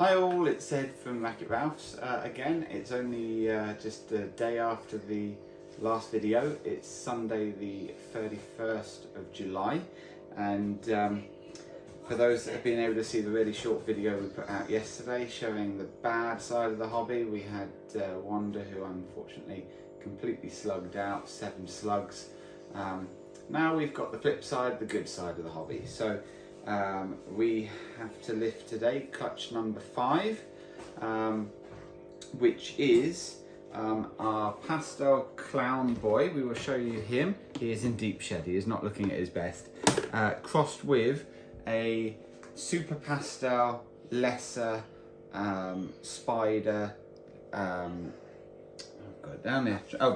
Hi all, it's Ed from Racket Ralph's. Again, it's only just a day after the last video. It's Sunday the 31st of July, and for those that have been able to see the really short video we put out yesterday showing the bad side of the hobby, we had Wanda, who unfortunately completely slugged out, 7 slugs. Now we've got the flip side, the good side of the hobby. So we have to lift today clutch number 5, which is our pastel clown boy. We will show you him. He is in deep shed, he is not looking at his best. Crossed with a super pastel lesser spider,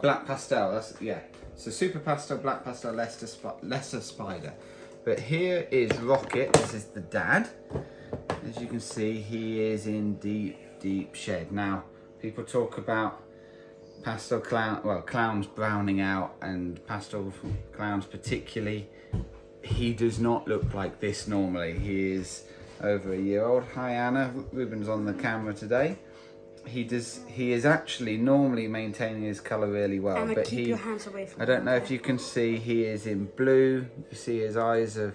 black pastel, that's, yeah. So super pastel, black pastel, lesser spider. But here is Rocket, this is the dad. As you can see, he is in deep shed. Now, people talk about pastel clowns browning out, and pastel clowns particularly. He does not look like this normally. He is over a year old. Hi Anna, Ruben's on the camera today. He is actually normally maintaining his colour really well, Emma, but keep your hands away from I don't know if you can see, he is in blue. You see his eyes are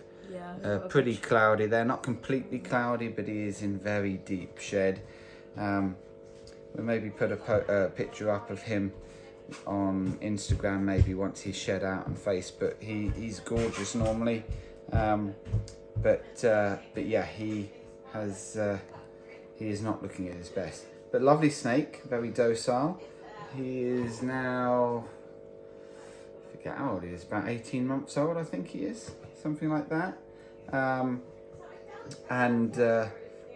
pretty cloudy. They're not completely cloudy, but he is in very deep shed. We'll maybe put a picture up of him on Instagram maybe once he's shed out on Facebook. He's gorgeous normally, but yeah, he is not looking at his best. But lovely snake, very docile. He is now, I forget how old he is, about 18 months old I think he is, something like that.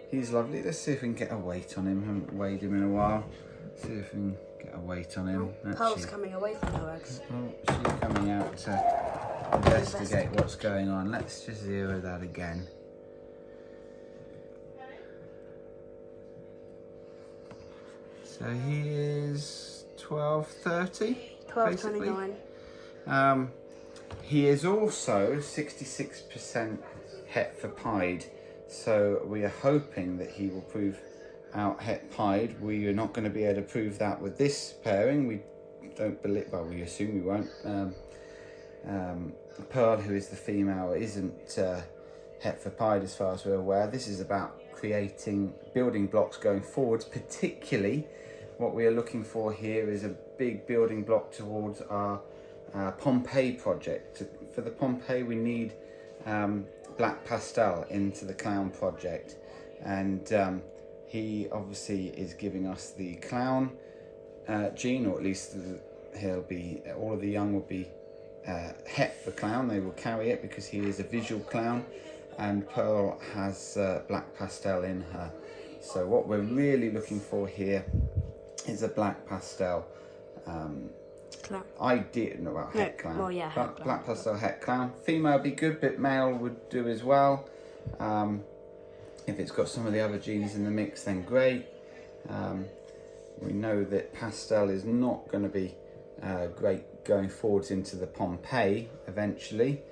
He's lovely. Let's see if we can get a weight on him. I haven't weighed him in a while. See if we can get a weight on him. Pearl's coming away from her eggs. Oh, she's coming out to investigate what's going on. Let's just zero that again. So he is 12.30, 12.29. He is also 66% het for pied, so we are hoping that he will prove out het pied. We are not going to be able to prove that with this pairing. We don't believe, well, we assume we won't. Pearl, who is the female, isn't het for pied as far as we're aware. This is about creating building blocks going forwards. Particularly what we are looking for here is a big building block towards our Pompeii project. For the Pompeii we need Black Pastel into the clown project, and he obviously is giving us the clown gene, or at least all of the young will be het for clown. They will carry it because he is a visual clown, and Pearl has Black Pastel in her. So what we're really looking for here is a Black Pastel clown. Het clown. Well, yeah, Black Pastel het clown. Female would be good, but male would do as well. If it's got some of the other genes in the mix, then great. We know that pastel is not going to be great going forwards into the Pompeii eventually,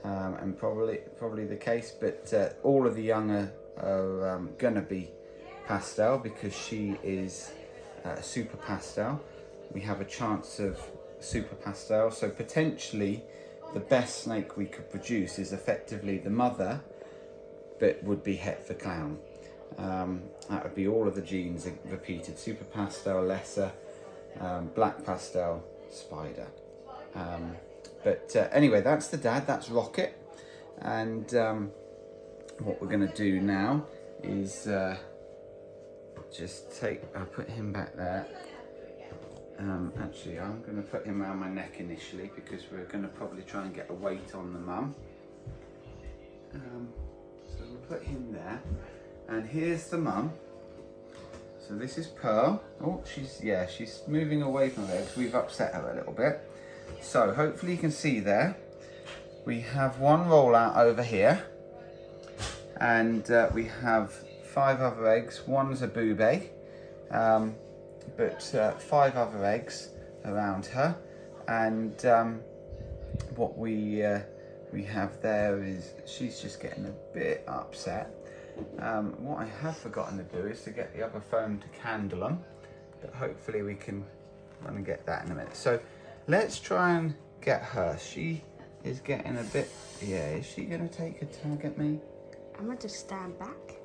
and probably the case. But all of the young are going to be pastel because she is super pastel. We have a chance of super pastel, so potentially the best snake we could produce is effectively the mother, but would be het for clown. That would be all of the genes repeated: super pastel, lesser, black pastel, spider. Anyway, that's the dad, that's Rocket, and what we're going to do now is I'll put him back there. Actually, I'm going to put him around my neck initially because we're going to probably try and get a weight on the mum. So we'll put him there, and here's the mum. So this is Pearl. Oh, she's moving away from there because we've upset her a little bit. So hopefully you can see there, we have one rollout over here, and we have 5 other eggs. One's a boob egg. But 5 other eggs around her, and what we have there is she's just getting a bit upset. What I have forgotten to do is to get the other phone to candle them, but hopefully we can run and get that in a minute. So let's try and get her. She is getting a bit, yeah, is she going to take a tug at me? I'm going to just stand back.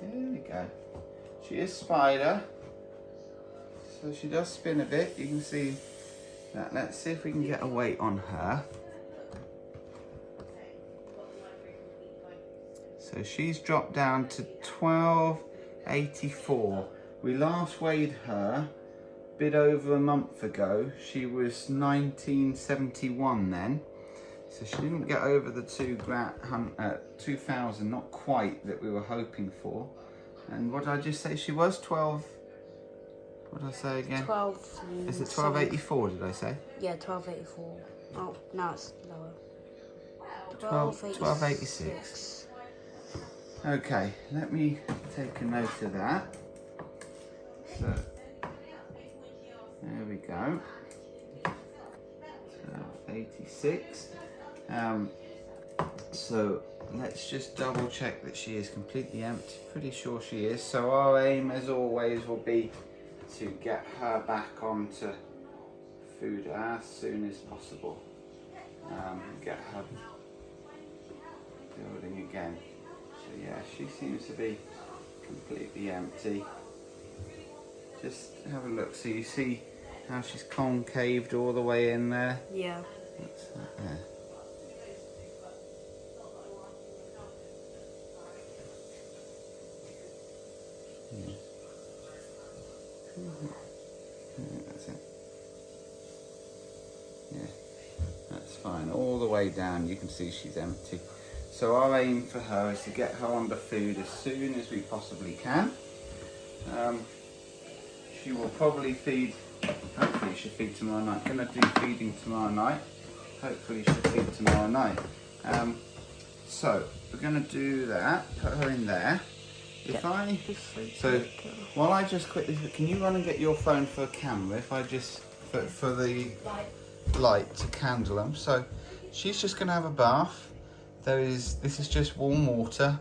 There we go. She is spider, so she does spin a bit. You can see that. Let's see if we can get a weight on her. So she's dropped down to 1284. We last weighed her a bit over a month ago. She was 1971 then. So she didn't get over the 2000, not quite, that we were hoping for. And what did I just say? She was 12. What did I say again? 12. Is it 1284? Did I say? Yeah, 1284. Oh, now it's lower. 1286. Okay, let me take a note of that. So there we go. 86. So let's just double check that she is completely empty. Pretty sure she is. So our aim, as always, will be to get her back onto food as soon as possible. Get her building again. So yeah, she seems to be completely empty. Just have a look. So you see how she's concaved all the way in there? Yeah. What's that there? That's it. Yeah, that's fine. All the way down, you can see she's empty. So our aim for her is to get her onto food as soon as we possibly can. She will probably feed, hopefully she'll feed tomorrow night. Gonna do feeding tomorrow night. Hopefully she'll feed tomorrow night. So we're gonna do that, put her in there. So while I just quickly, can you run and get your phone for a camera? If I just, for the light to candle them. So she's just gonna have a bath. This is just warm water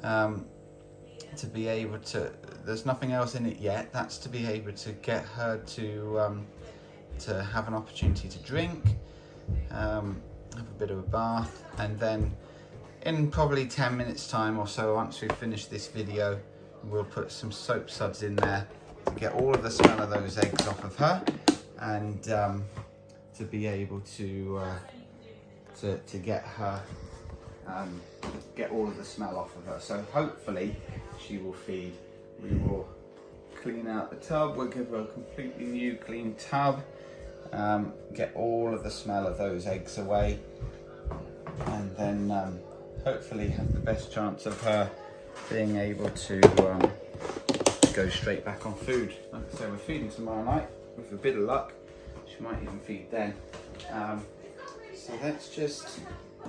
to be able to, there's nothing else in it yet. That's to be able to get her to have an opportunity to drink, have a bit of a bath, and then in probably 10 minutes time or so, once we've finished this video, we'll put some soap suds in there to get all of the smell of those eggs off of her, and to be able to get her, get all of the smell off of her. So hopefully she will feed. We will clean out the tub, we'll give her a completely new clean tub, get all of the smell of those eggs away, and then hopefully have the best chance of her being able to go straight back on food. Like I say, we're feeding tomorrow night. With a bit of luck, she might even feed then. So let's just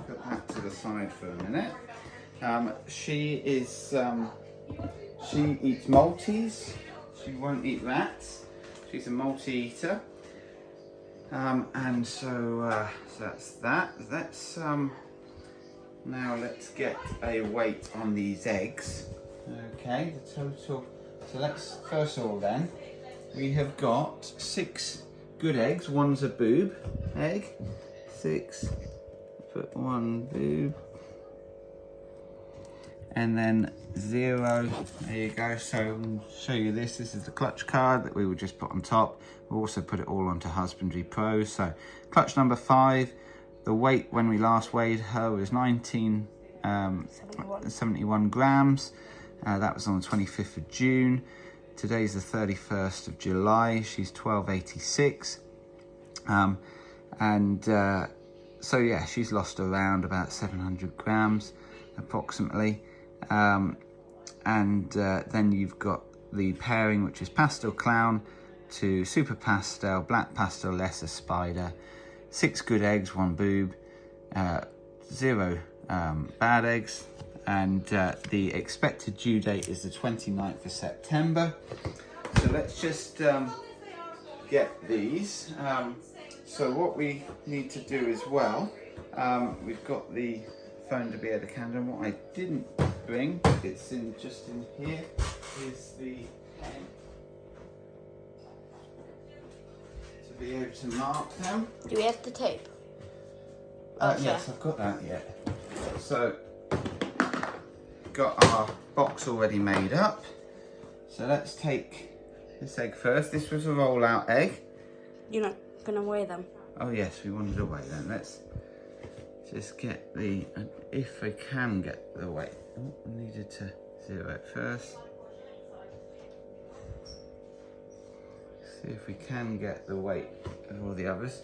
put that to the side for a minute. She eats Maltese. She won't eat rats. She's a multi-eater. And so that's that. Now let's get a weight on these eggs. Okay, the total. So let's, first of all then, we have got 6 good eggs. One's a boob egg. 6, put 1 boob. And then 0, there you go. So I'll show you this. This is the clutch card that we will just put on top. We'll also put it all onto Husbandry Pro. So clutch number 5, the weight when we last weighed her was 71 grams. That was on the 25th of June. Today's the 31st of July. She's 1286. So yeah, she's lost around about 700 grams approximately. Then you've got the pairing, which is Pastel Clown to Super Pastel, Black Pastel, Lesser Spider, 6 good eggs, 1 boob, 0 bad eggs, and the expected due date is the 29th of September. So let's just get these. So what we need to do as well, we've got the phone to be able to candle. What I didn't bring. It's just in here is the pen to be able to mark them. Do we have the tape? Yes, I've got that, yeah. So, got our box already made up. So let's take this egg first. This was a roll-out egg. You're not gonna weigh them? Oh yes, we wanted to weigh them. Let's just get the, if I can get the weight. Oh, I needed to zero it first. See if we can get the weight of all the others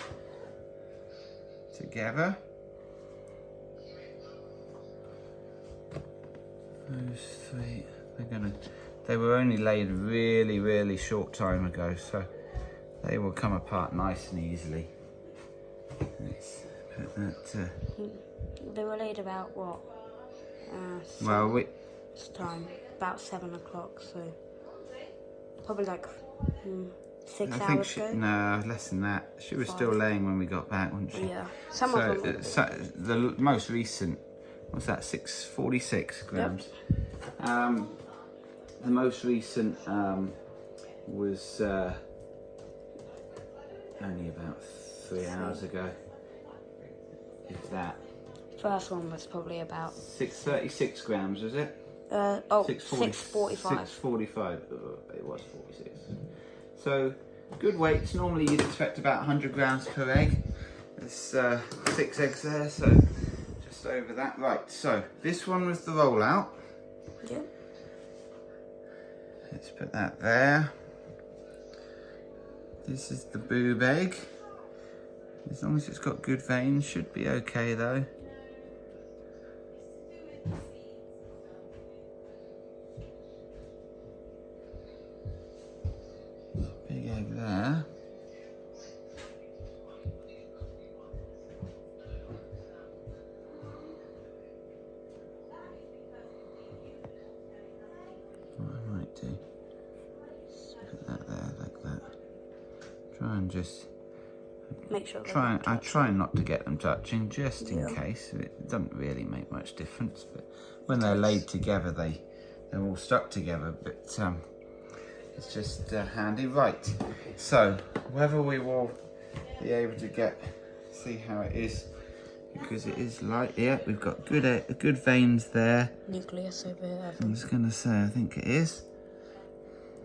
together. Those three, they were only laid really short time ago, so they will come apart nice and easily. Let's put that. They were laid about what? Well, It's time about 7 o'clock, so probably like 6 hours ago. No, less than that. She was still laying when we got back, wasn't she? Yeah, some of them. The most recent, what's that? 646 grams. Yep. The most recent was only about 3 hours ago. If that. First one was probably about 636 grams, was it? 645. 645. It was 46. So good weights. Normally you'd expect about 100 grams per egg. There's 6 eggs there, so just over that. Right. So this one was the rollout. Yeah. Let's put that there. This is the boob egg. As long as it's got good veins, should be okay though. Big egg there. What I might do is put that there like that. Try and just Make sure. I try not to get them touching, just in case. It doesn't really make much difference, but when they're laid together, they're all stuck together. But it's just handy, right? So whether we will be able to see how it is, because it is light. Yeah, we've got good veins there. Nucleus over here. I'm just gonna say, I think it is.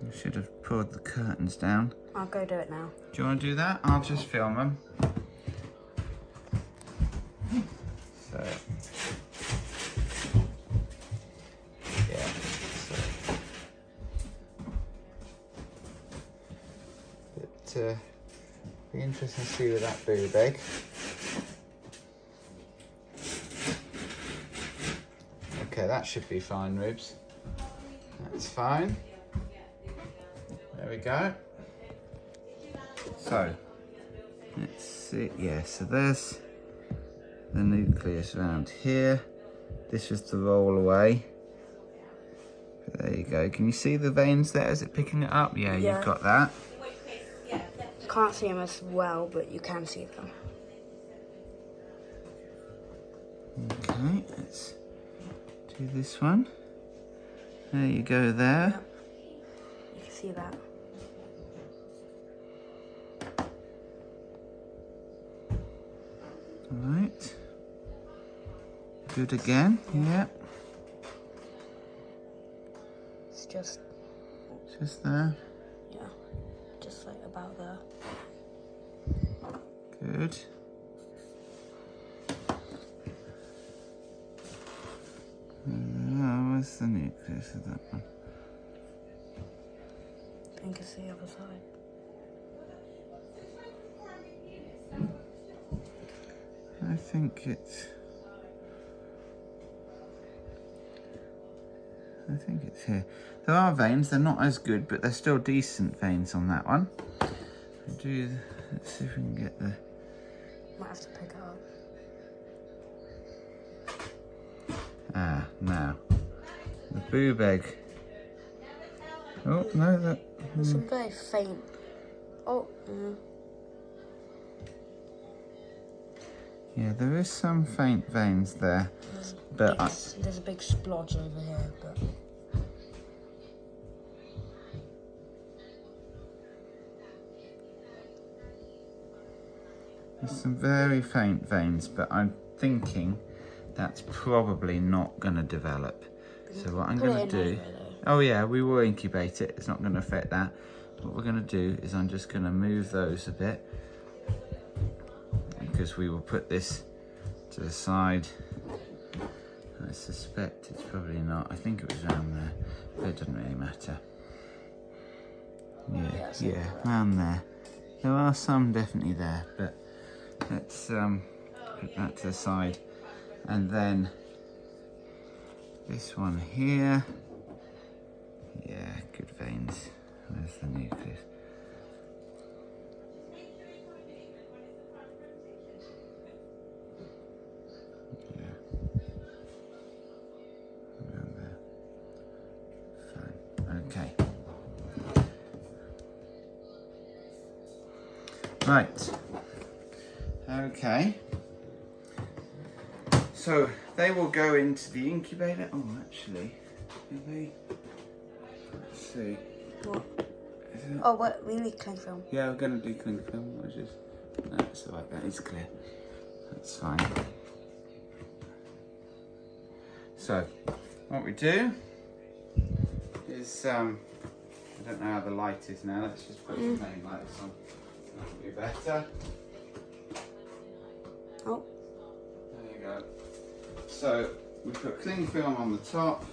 I should have pulled the curtains down. I'll go do it now. Do you want to do that? I'll just film them. So, yeah. But be interesting to see with that boob egg. Okay, that should be fine, Ribs. That's fine. There we go. So, let's see, yeah, so there's the nucleus around here. This was the roll away. But there you go. Can you see the veins there? Is it picking it up? Yeah, you've got that. Can't see them as well, but you can see them. Okay, let's do this one. There you go there. You can see that. Right. Good again, yeah. It's just there. yeah, just like about there. Good. Where's the nucleus of that one? I think it's the other side. I think it's here. There are veins, they're not as good, but they're still decent veins on that one. Let's see if we can get the... Might have to pick it up. Now. The boob egg. Oh, no, that... It's a very faint. Oh, Yeah, there is some faint veins there. but there's a big splodge over here, but there's some very faint veins, but I'm thinking that's probably not going to develop. So what I'm going to do, oh yeah, we will incubate it. It's not going to affect that. What we're going to do is I'm just going to move those a bit, because we will put this to the side. I suspect it's probably not. I think it was around there, but it doesn't really matter. Yeah, around there. There are some definitely there, but let's put that to the side. And then this one here. Yeah, good veins. Where's the nucleus? Okay. Right. Okay. So they will go into the incubator. Oh, actually, do they? Let's see. What? Oh, what? We need cling film. Yeah, we're going to do cling film. Which is that's all right. That is clear. That's fine. So, what we do is I don't know how the light is now. Let's just put some main lights on. That'll be better. Oh. There you go. So we put cling film on the top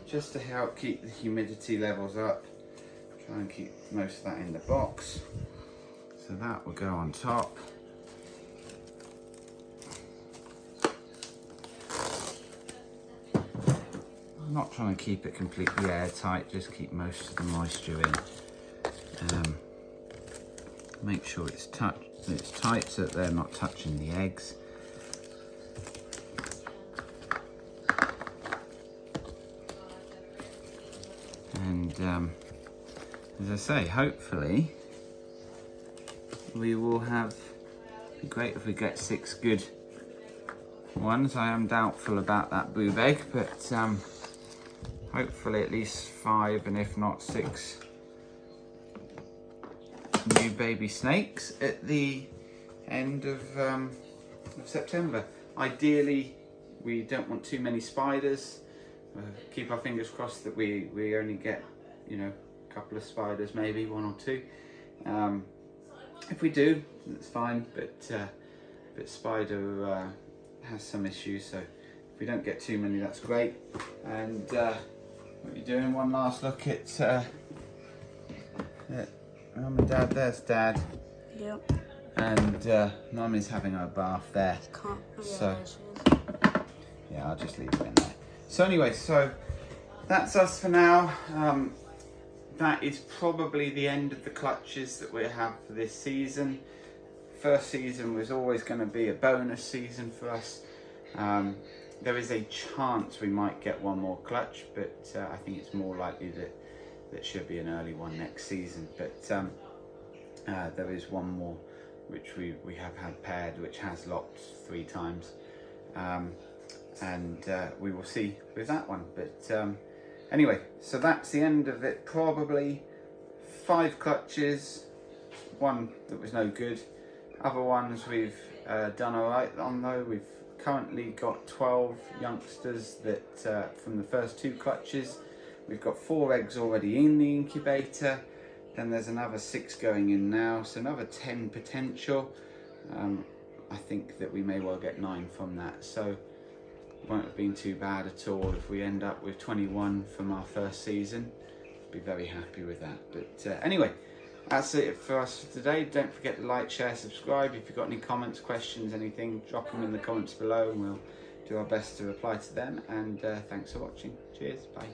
just to help keep the humidity levels up. Try and keep most of that in the box. So that will go on top. I'm not trying to keep it completely airtight, just keep most of the moisture in. Make sure it's tight so that they're not touching the eggs. And as I say, hopefully we will have, it'd be great if we get 6 good ones. I am doubtful about that boob egg, but hopefully at least 5, and if not 6 new baby snakes at the end of September. Ideally, we don't want too many spiders. Keep our fingers crossed that we only get, you know, a couple of spiders, maybe 1 or 2. If we do, that's fine, but spider has some issues, so if we don't get too many, that's great. And what you're doing, one last look at Mum and Dad. There's Dad. Yep. And Mum is having her bath there. Can't. So yeah, I'll just leave it in there. So anyway, so that's us for now. That is probably the end of the clutches that we have for this season. First season was always going to be a bonus season for us. There is a chance we might get one more clutch, but I think it's more likely that should be an early one next season. But there is one more which we have had paired, which has locked 3 times. And we will see with that one. But anyway, so that's the end of it. Probably 5 clutches, 1 that was no good. Other ones we've done all right on though. We've currently got 12 youngsters that from the first 2 clutches. We've got 4 eggs already in the incubator. Then there's another 6 going in now, so another 10 potential. I think that we may well get 9 from that, so it won't have been too bad at all if we end up with 21 from our first season. Be very happy with that. But anyway, that's it for us for today. Don't forget to like, share, subscribe. If you've got any comments, questions, anything, drop them in the comments below and we'll do our best to reply to them. And thanks for watching. Cheers, bye.